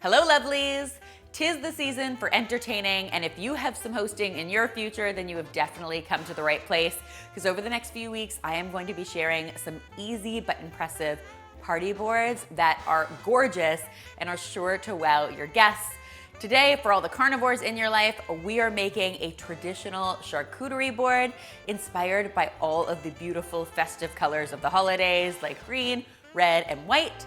Hello, lovelies. 'Tis the season for entertaining, and if you have some hosting in your future, then you have definitely come to the right place, because over the next few weeks, I am going to be sharing some easy but impressive party boards that are gorgeous and are sure to wow your guests. Today, for all the carnivores in your life, we are making a traditional charcuterie board inspired by all of the beautiful festive colors of the holidays like green, red, and white.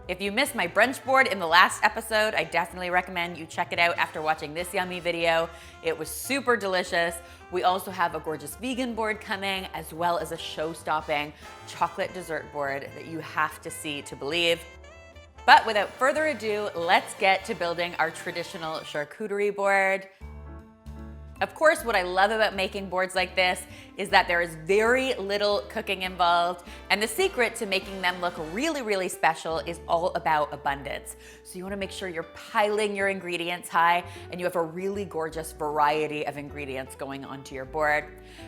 If you missed my brunch board in the last episode, I definitely recommend you check it out after watching this yummy video. It was super delicious. We also have a gorgeous vegan board coming, as well as a show-stopping chocolate dessert board that you have to see to believe. But without further ado, let's get to building our traditional charcuterie board. Of course, what I love about making boards like this is that there is very little cooking involved, and the secret to making them look really, really special is all about abundance. So you wanna make sure you're piling your ingredients high and you have a really gorgeous variety of ingredients going onto your board.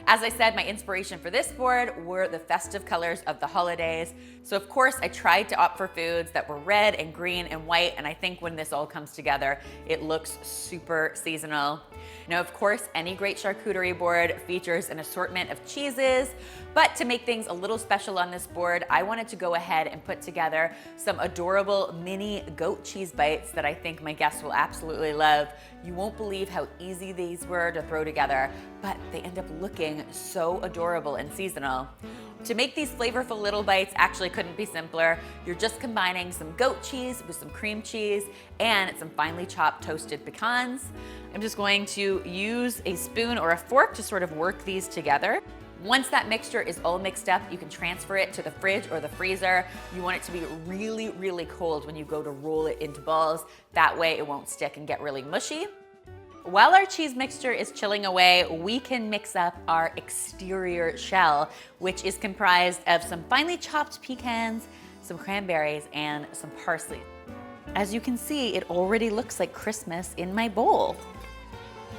As I said, my inspiration for this board were the festive colors of the holidays. So of course, I tried to opt for foods that were red and green and white, and I think when this all comes together, it looks super seasonal. Now, of course, any great charcuterie board features an assortment of cheeses, but to make things a little special on this board, I wanted to go ahead and put together some adorable mini goat cheese bites that I think my guests will absolutely love. You won't believe how easy these were to throw together, but they end up looking so adorable and seasonal. To make these flavorful little bites actually couldn't be simpler. You're just combining some goat cheese with some cream cheese and some finely chopped toasted pecans. I'm just going to use a spoon or a fork to sort of work these together. Once that mixture is all mixed up, you can transfer it to the fridge or the freezer. You want it to be really, really cold when you go to roll it into balls. That way it won't stick and get really mushy. While our cheese mixture is chilling away, we can mix up our exterior shell, which is comprised of some finely chopped pecans, some cranberries, and some parsley. As you can see, it already looks like Christmas in my bowl.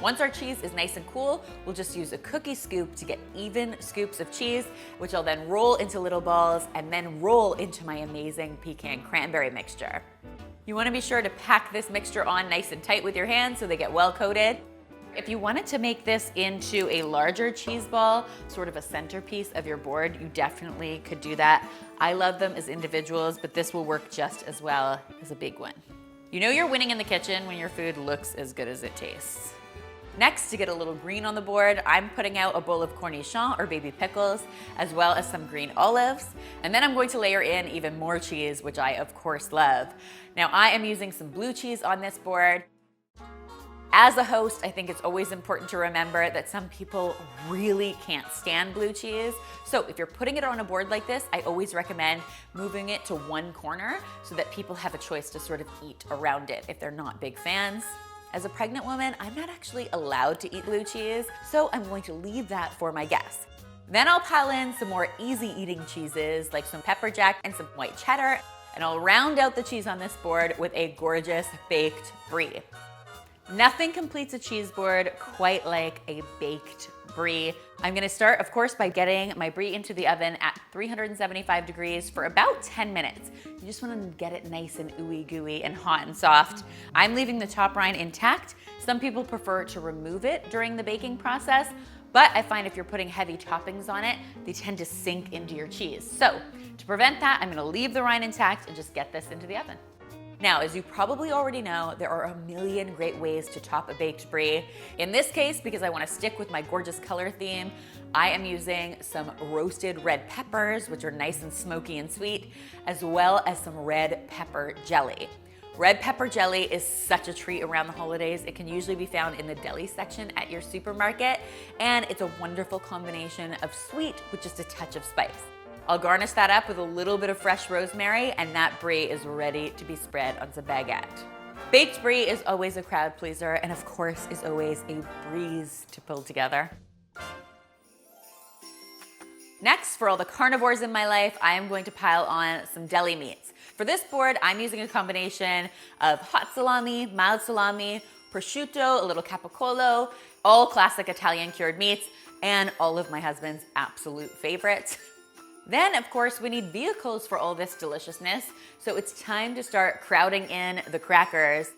Once our cheese is nice and cool, we'll just use a cookie scoop to get even scoops of cheese, which I'll then roll into little balls and then roll into my amazing pecan cranberry mixture. You wanna be sure to pack this mixture on nice and tight with your hands so they get well coated. If you wanted to make this into a larger cheese ball, sort of a centerpiece of your board, you definitely could do that. I love them as individuals, but this will work just as well as a big one. You know you're winning in the kitchen when your food looks as good as it tastes. Next, to get a little green on the board, I'm putting out a bowl of cornichons or baby pickles, as well as some green olives. And then I'm going to layer in even more cheese, which I of course love. Now I am using some blue cheese on this board. As a host, I think it's always important to remember that some people really can't stand blue cheese. So if you're putting it on a board like this, I always recommend moving it to one corner so that people have a choice to sort of eat around it if they're not big fans. As a pregnant woman, I'm not actually allowed to eat blue cheese, so I'm going to leave that for my guests. Then I'll pile in some more easy eating cheeses like some pepper jack and some white cheddar, and I'll round out the cheese on this board with a gorgeous baked brie. Nothing completes a cheese board quite like a baked brie. I'm gonna start, of course, by getting my brie into the oven at 375 degrees for about 10 minutes. You just wanna get it nice and ooey gooey and hot and soft. I'm leaving the top rind intact. Some people prefer to remove it during the baking process, but I find if you're putting heavy toppings on it, they tend to sink into your cheese. So to prevent that, I'm gonna leave the rind intact and just get this into the oven. Now, as you probably already know, there are a million great ways to top a baked brie. In this case, because I want to stick with my gorgeous color theme, I am using some roasted red peppers, which are nice and smoky and sweet, as well as some red pepper jelly. Red pepper jelly is such a treat around the holidays. It can usually be found in the deli section at your supermarket, and it's a wonderful combination of sweet with just a touch of spice. I'll garnish that up with a little bit of fresh rosemary, and that brie is ready to be spread on some baguette. Baked brie is always a crowd pleaser, and of course is always a breeze to pull together. Next, for all the carnivores in my life, I am going to pile on some deli meats. For this board, I'm using a combination of hot salami, mild salami, prosciutto, a little capicola, all classic Italian cured meats, and all of my husband's absolute favorites. Then, of course, we need vehicles for all this deliciousness, so it's time to start crowding in the crackers.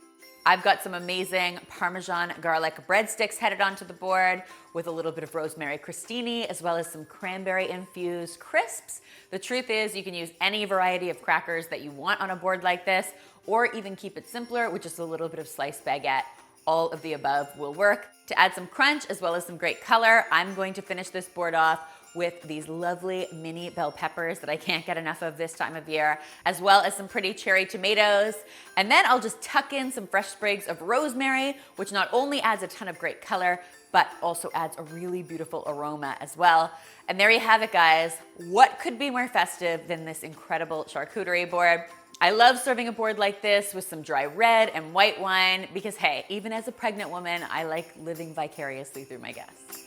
I've got some amazing Parmesan garlic breadsticks headed onto the board with a little bit of rosemary crostini, as well as some cranberry infused crisps. The truth is you can use any variety of crackers that you want on a board like this, or even keep it simpler with just a little bit of sliced baguette. All of the above will work. To add some crunch as well as some great color, I'm going to finish this board off with these lovely mini bell peppers that I can't get enough of this time of year, as well as some pretty cherry tomatoes. And then I'll just tuck in some fresh sprigs of rosemary, which not only adds a ton of great color, but also adds a really beautiful aroma as well. And there you have it, guys. What could be more festive than this incredible charcuterie board? I love serving a board like this with some dry red and white wine because, hey, even as a pregnant woman, I like living vicariously through my guests.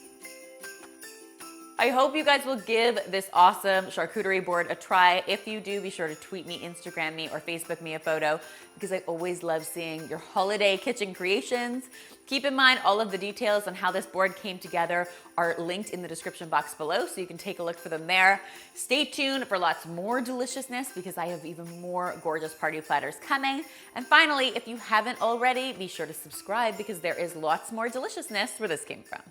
I hope you guys will give this awesome charcuterie board a try. If you do, be sure to tweet me, Instagram me, or Facebook me a photo because I always love seeing your holiday kitchen creations. Keep in mind all of the details on how this board came together are linked in the description box below, so you can take a look for them there. Stay tuned for lots more deliciousness because I have even more gorgeous party platters coming. And finally, if you haven't already, be sure to subscribe because there is lots more deliciousness where this came from.